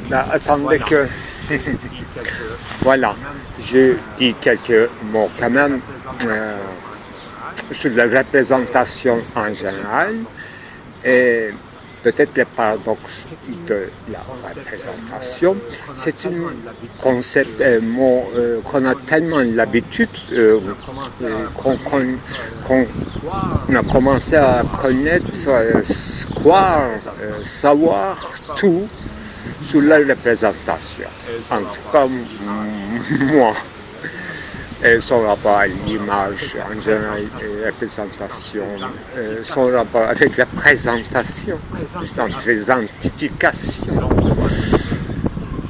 Ben, attendez que... Voilà, je dis quelques mots quand même sur la représentation en général et peut-être les paradoxes de la représentation. C'est un concept, mot qu'on a tellement l'habitude, qu'on a commencé à connaître, savoir tout sur la représentation. En tout cas, moi. Et son rapport à l'image, en général, représentation, son rapport avec la présentation, la présentification.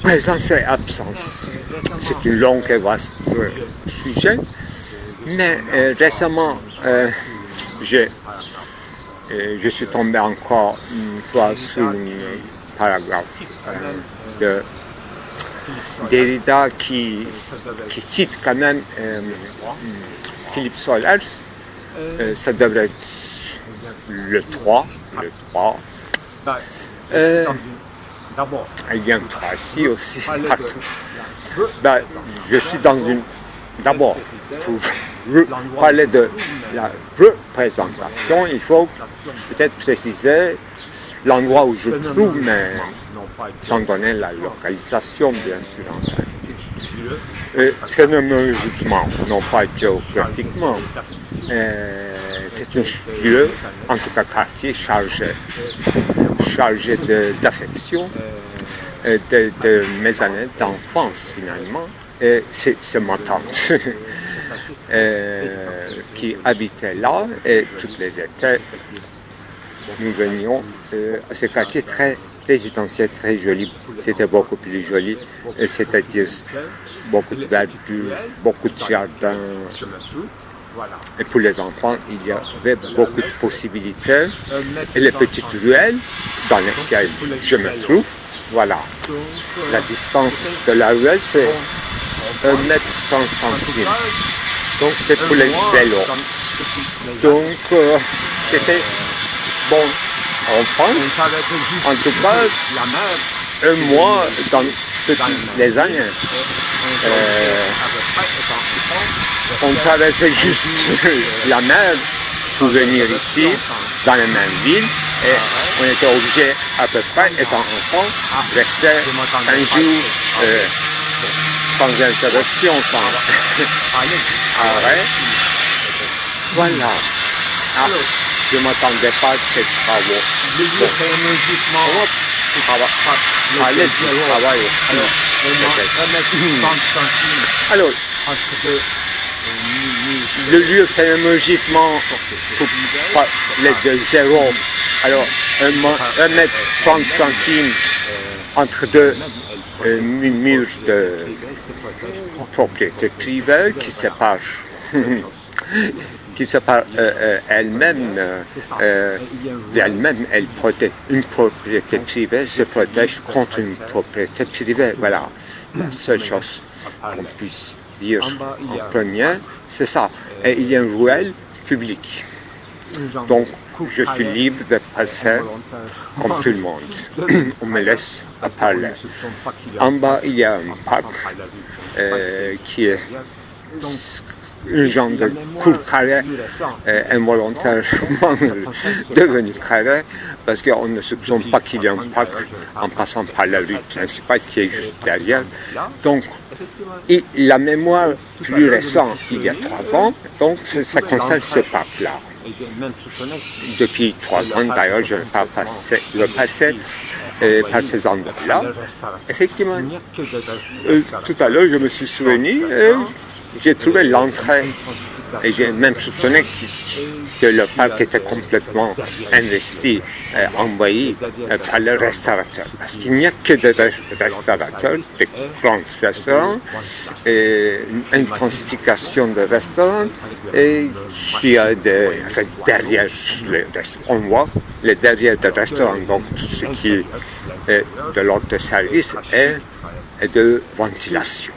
Présence et absence. C'est une longue et vaste sujet, mais récemment, je suis tombé encore une fois sur un paragraphe de Derrida qui cite quand même Philippe Sollers, ça devrait être le 3. Il y a un 3 ici aussi, partout. Ben, je suis dans une... D'abord, pour parler de la représentation, il faut peut-être préciser l'endroit où je trouve, mais sans donner la localisation, bien sûr. Phénoménologiquement, non pas géographiquement, c'est un lieu, en tout cas quartier, chargé d'affection, de mes années d'enfance finalement. Et c'est ma tante qui habitait là, et toutes les étés, nous venions à ce quartier très résidentiel, très joli. C'était beaucoup plus joli, c'est-à-dire beaucoup de verdure, beaucoup de jardins. Et pour les enfants, il y avait beaucoup de possibilités. Et les petites ruelles dans lesquelles je me trouve, voilà. La distance de la ruelle, c'est 1,30 m. Donc c'est pour les vélos. Donc c'était bon enfance. En tout cas, un mois dans toutes les années. On traversait juste la mer pour venir ici, dans la même ville, et on était obligé, à peu près, étant enfant, de rester un jour sans interruption, sans arrêt. Voilà. Ah, je ne m'attendais pas à ces travaux. Parler du travail aussi. Alors, le lieu phénoménologiquement, pour les de 0, alors 1,30 m entre deux murs de propriété privée qui séparent elle-même d'elle-même, une propriété privée se protège contre une propriété privée. Voilà, la seule chose qu'on puisse dire en premier, c'est ça. Et il y a une ruelle publique. Donc, je suis libre de passer comme tout le monde. On me laisse parler. En bas, il y a un parc qui est un genre de cour carré, involontairement devenu carré, parce qu'on ne soupçonne pas qu'il y ait un parc en passant par la rue principale qui est juste derrière. Donc, la mémoire plus récente, il y a 3 ans, donc ça concerne ce parc-là. Depuis 3 ans, d'ailleurs, je ne vais pas le passer par ces endroits-là. Effectivement, tout à l'heure, je me suis souvenu, j'ai trouvé l'entrée et j'ai même soupçonné que le parc était complètement investi, envahi par les restaurateurs. Parce qu'il n'y a que des restaurateurs, des grands restaurants, et une intensification de restaurants, et qui a derrière, on voit les derrière des restaurants, donc tout ce qui est de l'ordre de service et de ventilation.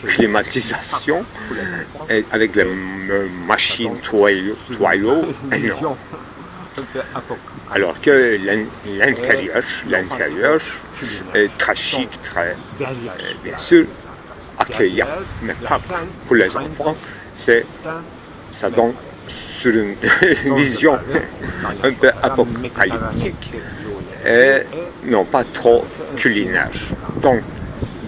Climatisation et avec les machines toyaux énormes. Alors que l'intérieur est très chic, très, bien sûr, accueillant, mais pas pour les enfants. Ça donne sur une vision un peu apocalyptique et non pas trop culinaire. Donc,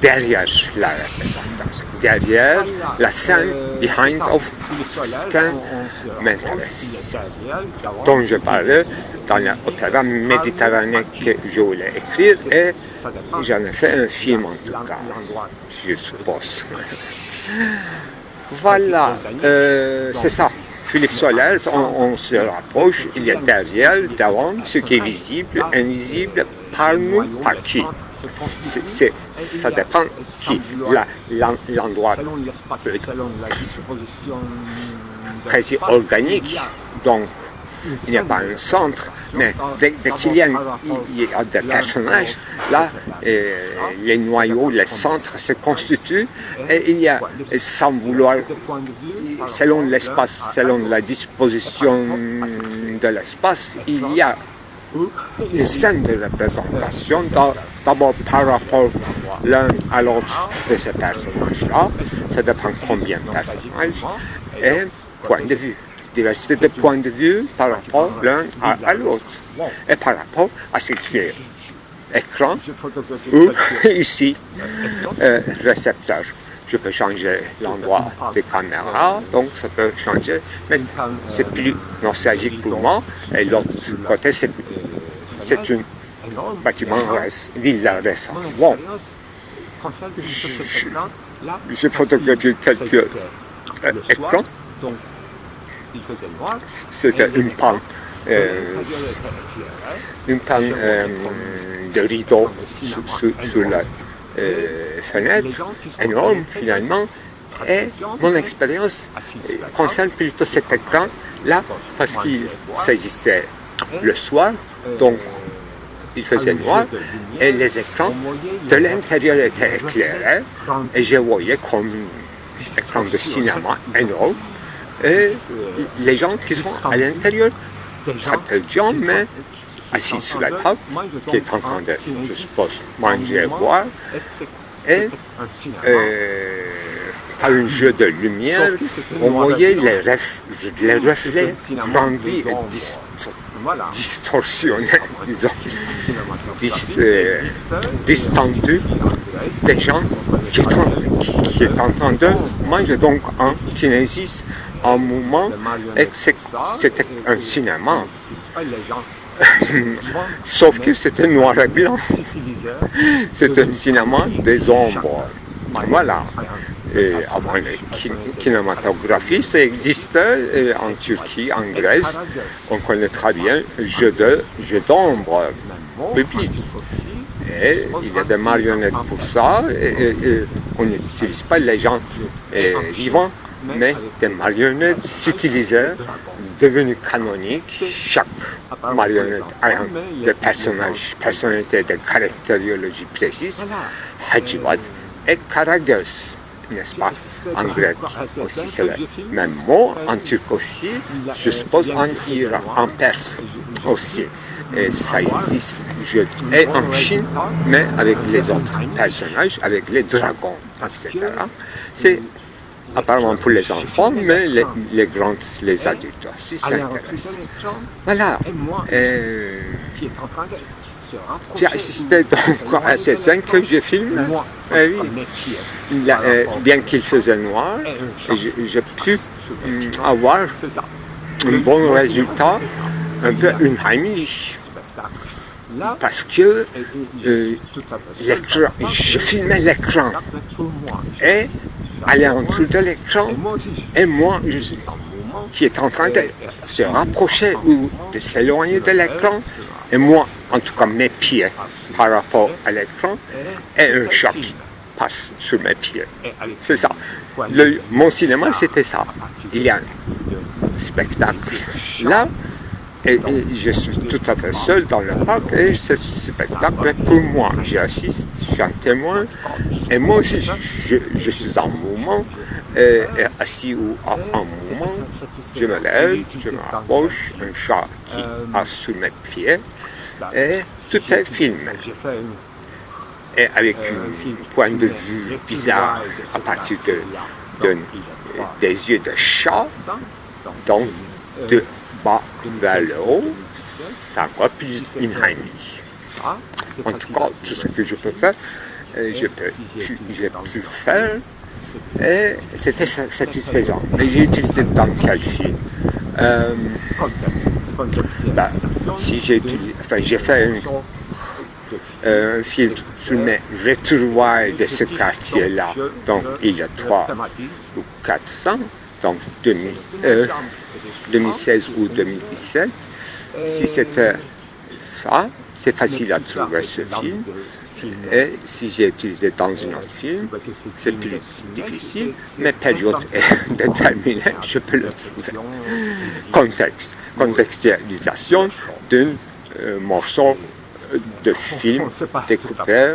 derrière la représentation, derrière la scène, behind of scène m'intéresse. Dont je parlais dans l'opéra méditerranéen que je voulais écrire et j'en ai fait un film en tout cas, je suppose. Voilà, c'est ça. Philippe Sollers, on se rapproche, il y a derrière, devant, ce qui est visible, invisible, par nous, par qui. Ça dépend qui. L'endroit quasi organique, donc il n'y a pas un centre, mais dès qu'il y a des personnages, là, les noyaux, les centres se constituent et il y a, sans vouloir, selon l'espace, selon la disposition de l'espace, il y a une scène de représentation, d'abord par rapport l'un à l'autre de ces personnages-là, ça dépend combien de personnages, et point de vue. Diversité de points de vue par rapport l'un à l'autre et par rapport à ce qui est écran ou ici récepteur. Je peux changer l'endroit des caméras, donc ça peut changer, mais c'est plus nostalgique pour moi. Et l'autre côté, c'est un bâtiment villa récent. Bon, j'ai photographié quelques écrans. C'était une panne de rideau sur la fenêtre, énorme finalement. Et mon expérience concerne plutôt cet écran-là, parce qu'il s'agissait le soir, donc il faisait noir, et les écrans de l'intérieur étaient éclairés, et je voyais comme un écran de cinéma énorme. Et les gens qui sont à l'intérieur, très peu de gens, mais assis sur la table, qui est en train de, je suppose, manger et boire, et par un jeu de lumière, on voyait les reflets grandis et distorsionnés, disons, distendus des gens qui est en train de manger, donc en kinésis, en mouvement, et c'était un cinéma. Sauf que c'était noir et blanc. C'était un cinéma des ombres. Voilà. Et avant la kinématographie, ça existait en Turquie, en Grèce. On connaît très bien le jeu d'ombre public. Et il y a des marionnettes pour ça, et on n'utilise pas les gens vivants, mais des marionnettes utilisées, devenues canoniques, chaque marionnette ayant des personnalités de caractériologie précise, Hacivat et Karagöz, n'est-ce pas? En grec aussi, c'est le même mot, en turc aussi, je suppose en Iran, en perse aussi. Et ça existe, et en Chine, mais avec les autres personnages, avec les dragons, etc. C'est apparemment pour les enfants, mais les grands, les adultes aussi s'intéressent. Voilà. J'ai assisté donc à ces scènes que j'ai filmées. Oui. Bien qu'il faisait noir, j'ai pu avoir un bon résultat, un peu une Heimlich. Parce que je filmais l'écran et alentour de l'écran, et moi qui est en train de se rapprocher ou de s'éloigner de l'écran, et moi, en tout cas mes pieds par rapport à l'écran, et un choc passe sur mes pieds. C'est ça. Mon cinéma, c'était ça. Il y a un spectacle là, et je suis tout à fait seul dans le parc, et ce spectacle est pour moi. J'assiste, je suis un témoin, et moi aussi, je suis en mouvement, est assis ou en mouvement. Je me lève, je me rapproche, un chat qui passe sous mes pieds, et tout est filmé. Et avec un point de vue bizarre à partir des yeux de chat, donc de bas vers le haut, c'est encore plus inheimlich. En tout cas, tout ce que je peux faire, j'ai pu faire, et c'était satisfaisant. Mais j'ai utilisé dans quel film? Si j'ai utilisé, j'ai fait un film sur mes retrouvailles de ce quartier-là, donc il y a 3 ou 4 ans, donc 2016 ou 2017. Si c'était ça, c'est facile à trouver ce film. Et si j'ai utilisé dans un autre film, c'est plus difficile, mais période est déterminée, je peux le trouver. Contextualisation d'un morceau de film découpé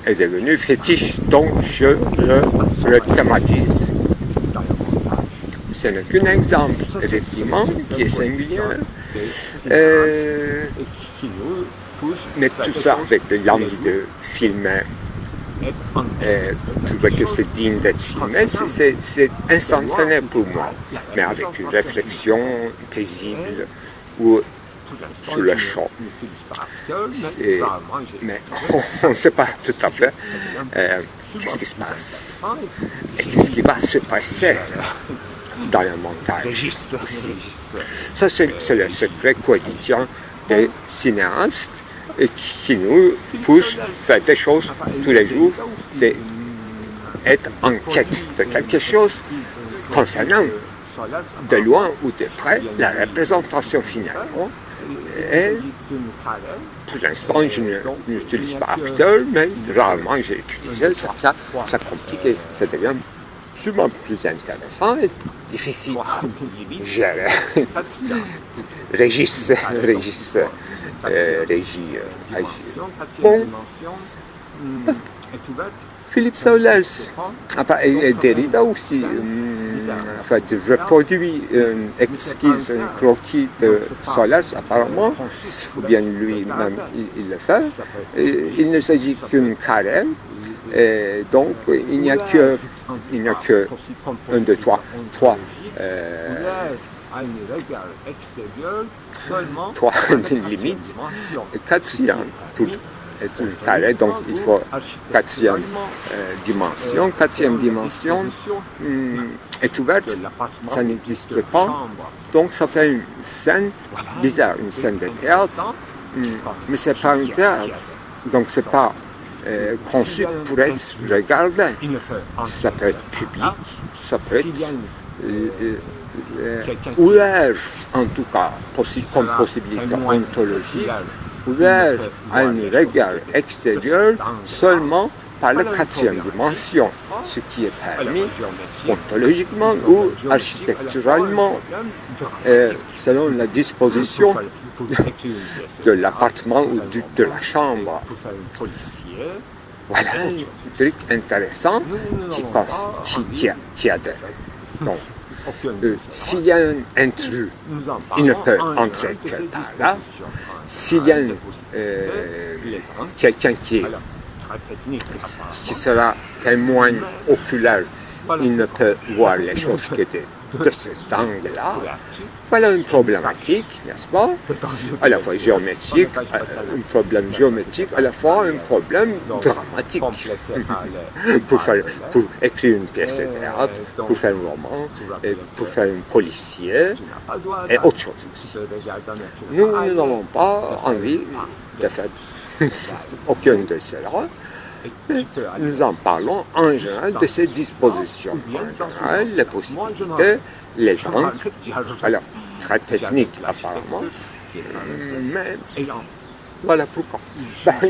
est devenu fétiche, donc je le thématise. Ce n'est qu'un exemple, effectivement, qui est singulier. Mais tout ça avec l'envie de filmer, trouver que c'est digne d'être filmé, c'est instantané pour moi. Mais avec une réflexion paisible ou sur le champ. Mais on ne sait pas tout à fait qu'est-ce qui se passe et qu'est-ce qui va se passer dans le montage aussi. Ça, c'est le secret quotidien des cinéastes et qui nous pousse à faire des choses tous les jours, d'être en quête de quelque chose concernant de loin ou de près la représentation finale. Et pour l'instant, je n'utilise pas After, mais rarement j'ai utilisé ça complique et ça devient sûrement plus intéressant et difficile à gérer. Régis. Bon. Philippe Sollers et Derrida aussi reproduit une esquisse, un croquis de Sollers apparemment, ou bien lui-même il le fait. Et il ne s'agit qu'une carène, et donc il n'y a que 1, 2, 3 limites, et 4e tout est une carré, donc il faut 4e dimension. 4e dimension est ouverte, ça n'existe pas, donc ça fait une scène bizarre, une scène de théâtre, mais c'est pas un théâtre, donc c'est pas conçu pour être regardé. Ça peut être public, ça peut être ouvert, en tout cas, comme possibilité ontologique, ouvert à un regard extérieur seulement par la 4e dimension, ce qui est permis ontologiquement ou architecturalement, selon la disposition de l'appartement ou de la chambre. Voilà un truc intéressant qui adhère. Donc, s'il y a un intrus, il ne peut entrer que par là. S'il y a quelqu'un qui sera témoin oculaire, il ne peut voir les choses que de cet angle-là. Voilà une problématique, n'est-ce pas? À la fois géométrique, un problème géométrique, à la fois un problème dramatique. Pour écrire une pièce de théâtre, pour faire un roman, et pour faire un policier, et autre chose aussi. Nous n'avons pas envie de faire aucun de cela. Nous en parlons en général de ces dispositions. En général, les possibilités, les angles, alors très technique apparemment, mais voilà pourquoi.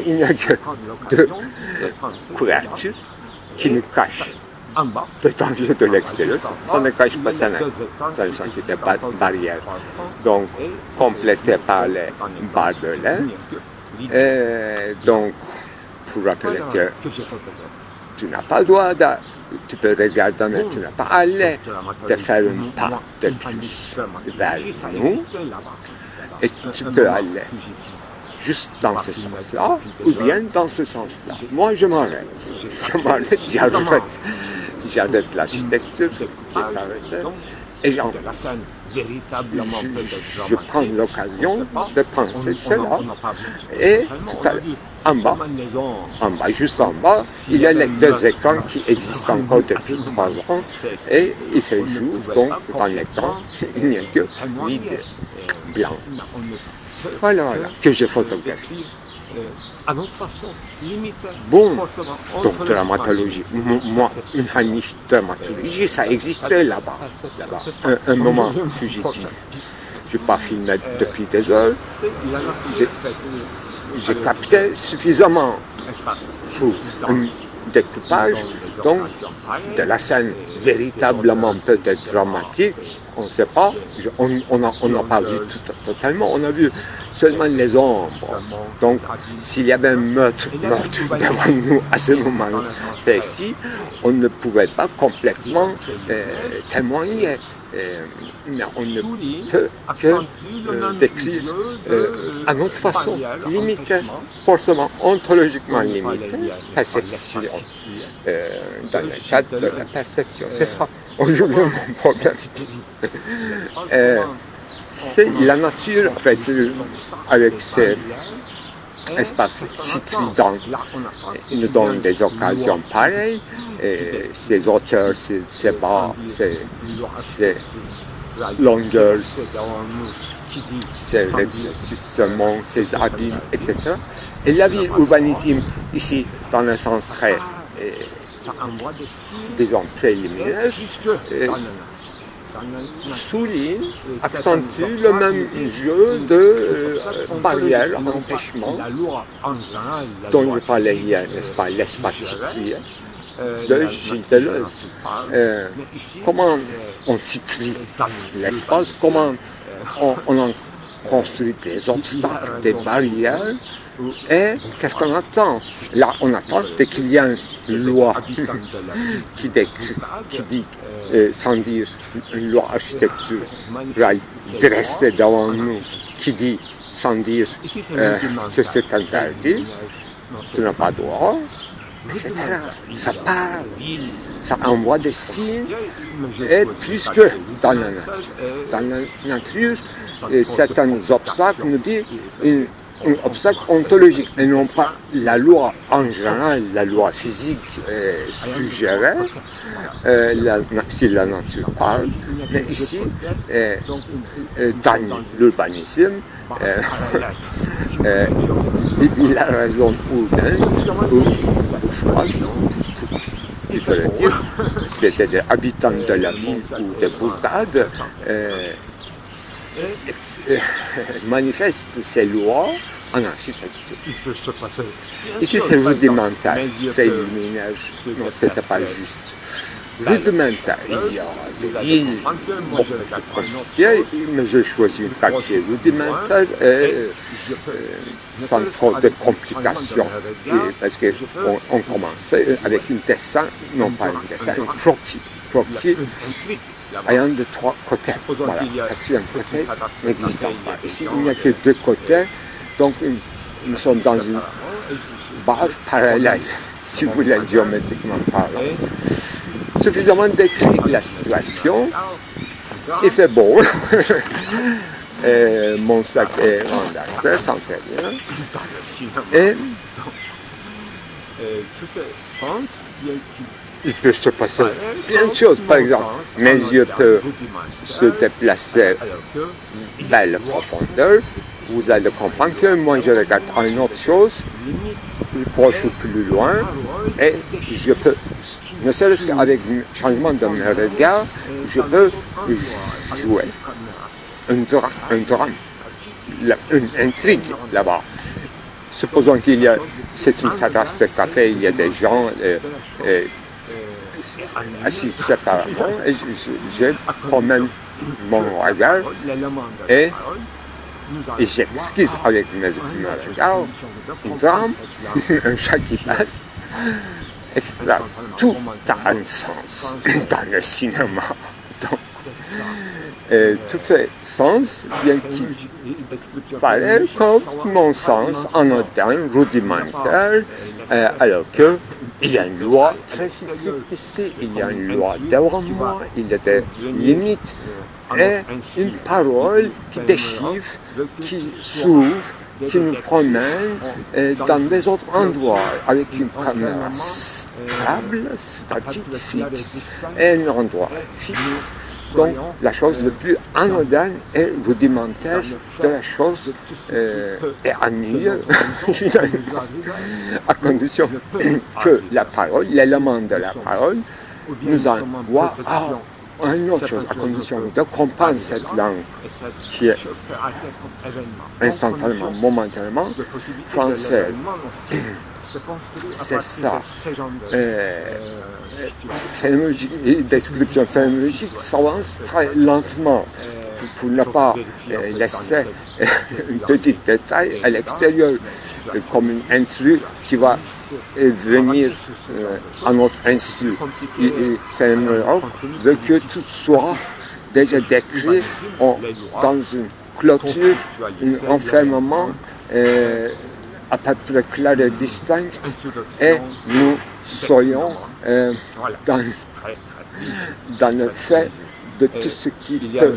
Il n'y a que 2 couvertures qui nous cachent le danger de l'extérieur. Ça ne cache pas ça, ne sont que des barrières, donc complétées par les barbelés. Et donc, pour rappeler que tu n'as pas le droit tu peux regarder maintenant, pas aller te faire un pas de plus vers nous, et tu peux aller juste dans ce sens-là, ou bien dans ce sens-là. Moi, je m'arrête. J'arrête l'architecture qui est arrêtée, et je prends l'occasion de penser cela. Et tout à l'heure, en bas, juste en bas, il y a les deux écrans qui existent encore depuis 3 ans, et il fait jour, donc dans l'écran, il n'y a que vide, blanc. Voilà, que je photographie. Bon, donc dramaturgie, moi, une année dramaturgie, ça existait là-bas, un moment fugitif. Je n'ai pas filmé depuis des heures, j'ai capté suffisamment pour un découpage, donc de la scène véritablement peut-être dramatique, on ne sait pas, on n'a pas vu totalement, on a vu seulement les ombres. Donc, s'il y avait un meurtre devant nous à ce moment précis, on ne pouvait pas complètement témoigner. Mais on ne peut que décrire à notre façon, limitée, forcément ontologiquement limitée, perception, dans le cadre de la perception. C'est ça, aujourd'hui, mon problème. C'est la nature, en fait, avec ses espaces si tridents, nous donne des occasions pareilles, et ses hauteurs, ses bas, ses longueurs, ses rétrécissements, ses abîmes, etc. Et la ville urbanisme, ici, dans le sens très, disons, préliminaire, souligne, accentue le même jeu de barrières, empêchements, dont je parlais hier, n'est-ce pas, l'espace citrien de Gilles Deleuze. Comment on citrie l'espace, comment on en construit des obstacles, des barrières, et qu'est-ce qu'on attend? Là, on attend qu'il y ait une loi qui dit, sans dire une loi architecturale dressée devant nous, qui dit, sans dire que c'est interdit, tu n'as pas droit, etc. Ça parle, ça envoie des signes, et puisque dans la nature, certains obstacles nous disent un obstacle ontologique et non pas la loi en général, la loi physique suggérée, si la nature parle, mais ici, dans l'urbanisme, il a raison urbaine, il faudrait dire, c'était des habitants de la ville ou des bourgades, manifeste ces lois en architecture. Ici, c'est rudimentaire, c'est luminaire, non, c'était pas juste. Rudimentaire, il y a des villes beaucoup plus compliquées, mais j'ai choisi un quartier rudimentaire sans trop de complications, parce qu'on commençait avec un dessin, non pas un dessin, un croquis, ayant de 3 côtés. Voilà, 4e côté n'existant pas. Ici, il n'y a que 2 côtés, donc nous sommes dans une barre parallèle, si vous voulez, géométriquement parlant. Suffisamment décrire la situation, il fait beau, mon sac est endassé, sans rien, et il peut se passer plein de choses. Par exemple, mes yeux peuvent se déplacer vers la profondeur. Vous allez comprendre que moi je regarde à une autre chose, plus proche ou plus loin, et je peux, ne serait-ce qu'avec le changement de mon regard, je peux jouer un drame, une intrigue là-bas. Supposons c'est une terrasse de café, il y a des gens assis séparément, et je promène mon regard et j'esquisse avec mes regards un drame, un chat qui passe, etc. Tout a un sens dans le cinéma. Donc, tout fait sens, bien qu'il paraît comme mon sens anodin, rudimentaire, alors qu'il y a une loi très stricte ici, il y a une loi développement, il y a des limites, et une parole qui déchiffre, qui s'ouvre, qui nous promène dans des autres endroits, avec une caméra stable, statique, fixe, et un endroit fixe. Donc, la chose la plus anodine et rudimentaire de la chose est annulée, à condition que la parole, l'élément de la parole, nous envoie à une autre chose, à condition de comprendre cette langue qui est instantanément, momentanément française. C'est ça. Description phénoménologique s'avance très lentement pour ne pas laisser un petit détail à l'extérieur, comme un intrus qui va venir à notre insu. Phénoménologue veut que tout soit déjà décrit dans une clôture, un enfermement à peu près clair et distinct, et nous soyons dans le fait de tout ce qui peut,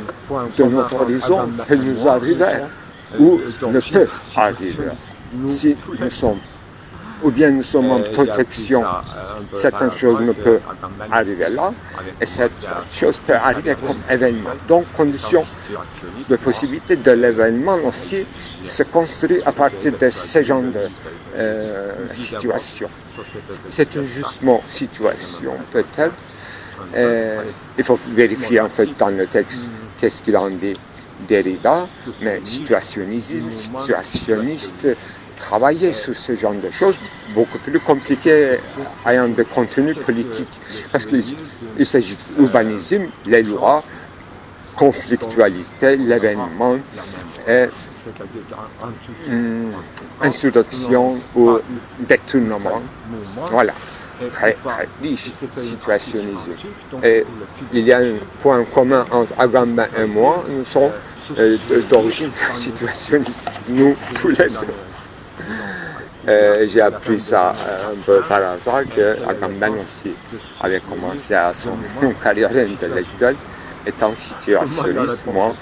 de notre horizon, peut nous arriver ou ne peut arriver. Si nous sommes, ou bien nous sommes en protection, certaines choses ne peuvent arriver là, et cette chose peut arriver comme événement. Donc, condition de possibilité de l'événement aussi se construit à partir de ce genre de situation. C'est une justement situation, peut-être. Il faut vérifier en fait dans le texte qu'est-ce qu'il en dit Derrida, mais situationniste, travailler sur ce genre de choses, beaucoup plus compliqué ayant des contenus politiques, parce qu'il s'agit d'urbanisme, les lois, conflictualité, l'événement, et insurrection ou détournement. Voilà, très riche, situationnisé. Et il y a un point commun entre Agamben et moi, nous sommes d'origine situationniste, nous tous les deux. J'ai appris ça un peu par hasard, qu'Agamben aussi avait commencé à son carrière intellectuelle étant situationniste. Moi,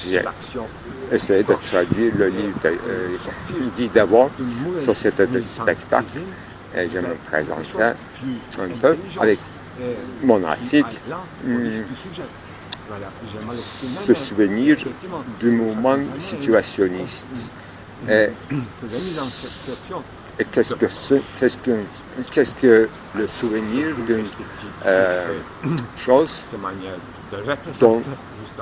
j'ai essayé de traduire le livre dit d'abord Société de spectacle, et je me présentais un peu avec mon article, ce souvenir du mouvement situationniste. Et qu'est-ce que le souvenir d'une chose dont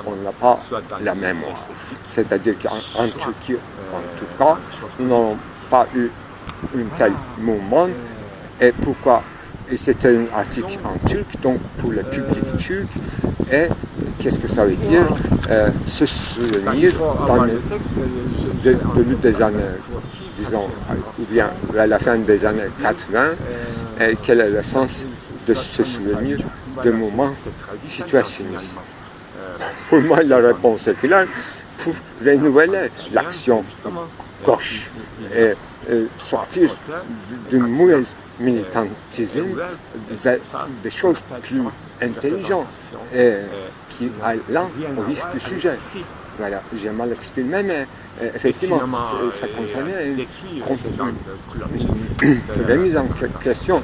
on n'a pas la mémoire. C'est-à-dire qu'en Turquie, en tout cas, nous n'avons pas eu un tel mouvement. Et pourquoi? Et c'était un article en turc, donc pour le public turc. Et qu'est-ce que ça veut dire? Se souvenir dans le début des années, disons, ou bien à la fin des années 80, et quel est le sens de ce souvenir de moment situationniste? Pour moi, la réponse est claire, pour renouveler l'action gauche et sortir d'une mauvaise militantisme vers des choses plus intelligentes et qui allent au vif du sujet. Voilà, j'ai mal exprimé, mais effectivement, ça concernait une remise en question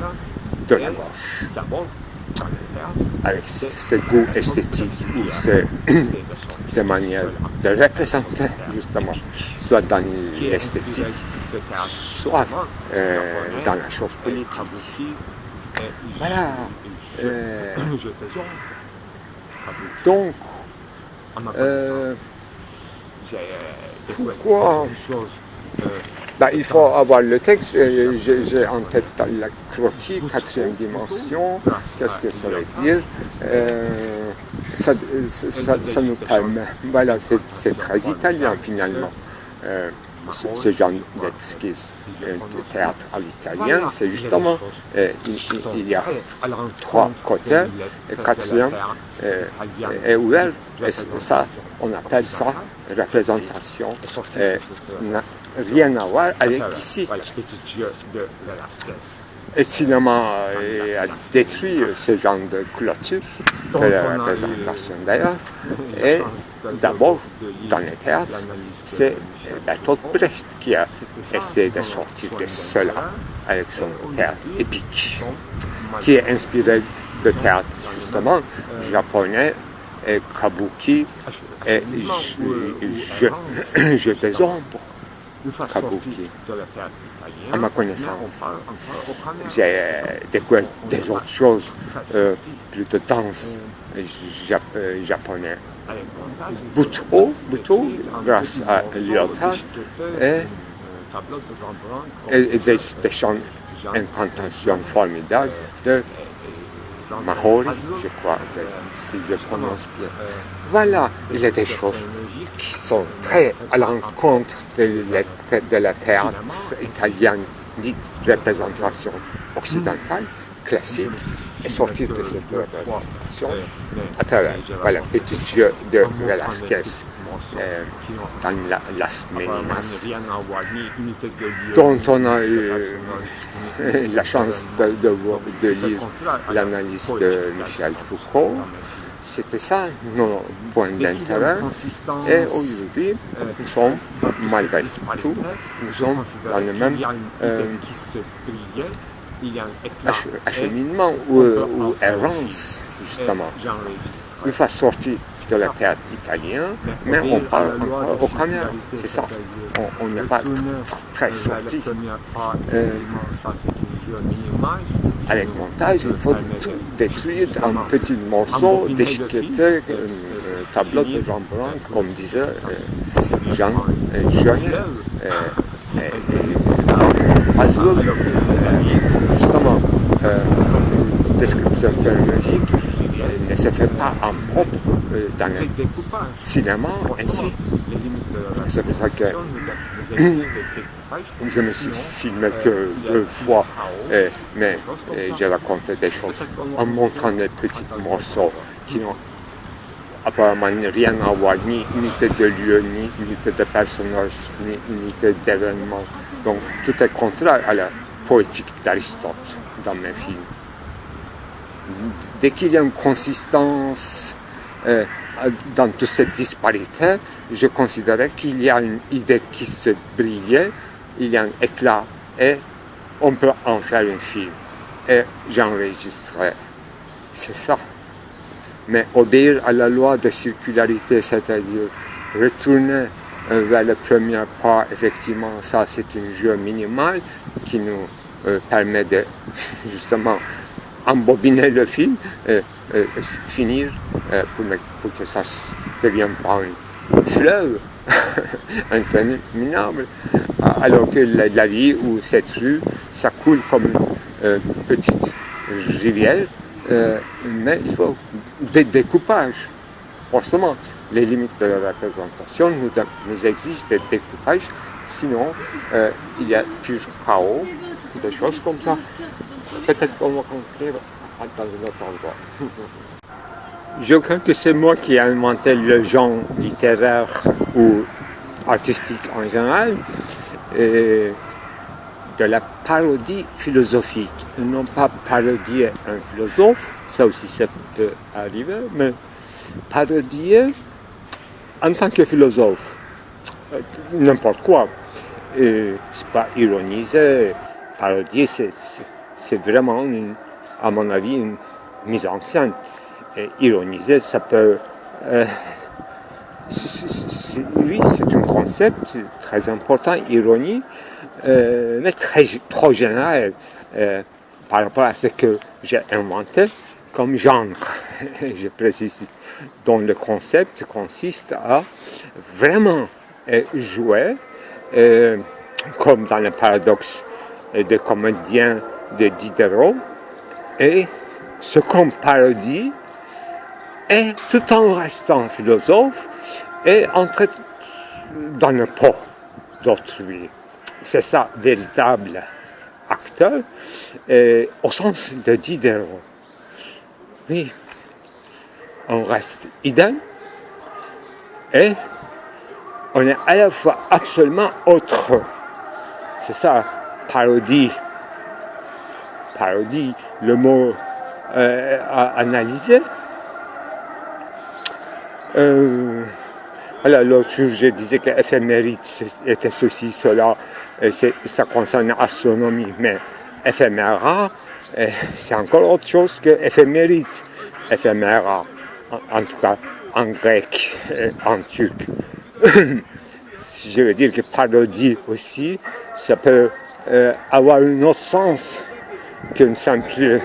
de la gauche. Avec ses goûts esthétiques ou ses manières de représenter, justement, soit dans l'esthétique, soit dans la chose politique. Voilà. Donc, pourquoi il faut avoir le texte. J'ai en tête la croquis, 4e dimension. Qu'est-ce que ça veut dire? Ça nous permet. Voilà, c'est très italien finalement. ce genre d'esquisse de théâtre à l'italien, c'est justement, il y a 3 côtés, et 4e est ouvert, et ça, on appelle ça représentation, n'a rien à voir avec ici. Le cinéma a détruit ce genre de clôture de la représentation d'ailleurs. Et d'abord, dans le théâtre, c'est Bertolt Brecht qui a essayé de sortir de cela avec son théâtre épique, qui est inspiré de théâtre justement japonais, et kabuki et jeu des ombres. Kabuki. À ma connaissance, j'ai découvert des autres choses, plus de danse japonais. Buto, grâce à Lyotard, et des chants incantations formidables de Mahori, je crois, si je prononce bien. Voilà, il y a des choses qui sont très à l'encontre de la théâtre italienne, dite représentation occidentale, classique, et sortir de cette représentation à travers le petit jeu de Velázquez dans Las Meninas, dont on a eu la chance de lire l'analyse de Michel Foucault. C'était ça nos points d'intérêt. Et aujourd'hui, nous sommes, malgré tout, nous sommes dans le même acheminement ou errance, justement. Une fois sorti de la théâtre italien, mais on parle encore au caméra, c'est ça. On n'est pas très sorti. Avec montage, il faut tout détruire en petits morceaux, déchiqueter, tableau de Rembrandt, comme disait Jean Genet. Puzzle, justement, description théologique ne se fait pas en propre dans le cinéma ainsi. C'est pour ça que je me suis filmé que 2 fois, mais j'ai raconté des choses en montrant des petits morceaux qui n'ont apparemment rien à voir, ni unité de lieu, ni unité de personnage, ni unité d'événement. Donc tout est contraire à la poétique d'Aristote dans mes films. Dès qu'il y a une consistance dans toute cette disparité, je considérais qu'il y a une idée qui se brillait, il y a un éclat, et on peut en faire un film. Et j'enregistrais. C'est ça. Mais obéir à la loi de circularité, c'est-à-dire retourner vers le premier pas, effectivement, ça c'est un jeu minimal qui nous permet de justement embobiner le film et finir pour que ça ne devienne pas un fleuve interminable, alors que la vie ou cette rue, ça coule comme une petite rivière, mais il faut des découpages. Forcément, les limites de la représentation nous exigent des découpages, sinon il y a plus chaos, des choses comme ça. Peut-être qu'on va rentrer dans un autre endroit. Je crois que c'est moi qui ai inventé le genre littéraire ou artistique en général, et de la parodie philosophique. Non pas parodier un philosophe, ça aussi ça peut arriver, mais parodier en tant que philosophe, n'importe quoi. C'est pas ironiser, parodier, c'est vraiment, à mon avis, une mise en scène. Et ironiser, ça peut... oui, c'est un concept très important, ironie, mais trop général par rapport à ce que j'ai inventé comme genre. Je précise, dont le concept consiste à vraiment jouer, comme dans le paradoxe des comédiens de Diderot, et ce qu'on parodie, et tout en restant philosophe, et entrer dans le pot. d'autrui. C'est ça, véritable acteur, au sens de Diderot. Oui, on reste idem et on est à la fois absolument autre. C'est ça, parodie. Parodie, le mot à analyser. Alors, l'autre jour, je disais que éphéméride était ceci, cela, ça concerne l'astronomie, mais éphéméra, c'est encore autre chose que éphéméride. Éphéméra, en tout cas en grec, en turc. Je veux dire que parodie aussi, ça peut avoir un autre sens qu'un simple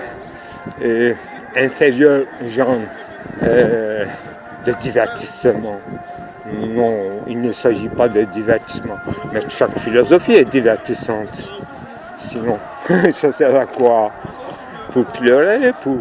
inférieur genre de divertissement. Non, il ne s'agit pas de divertissement, mais chaque philosophie est divertissante. Sinon, ça sert à quoi? Pour pleurer, pour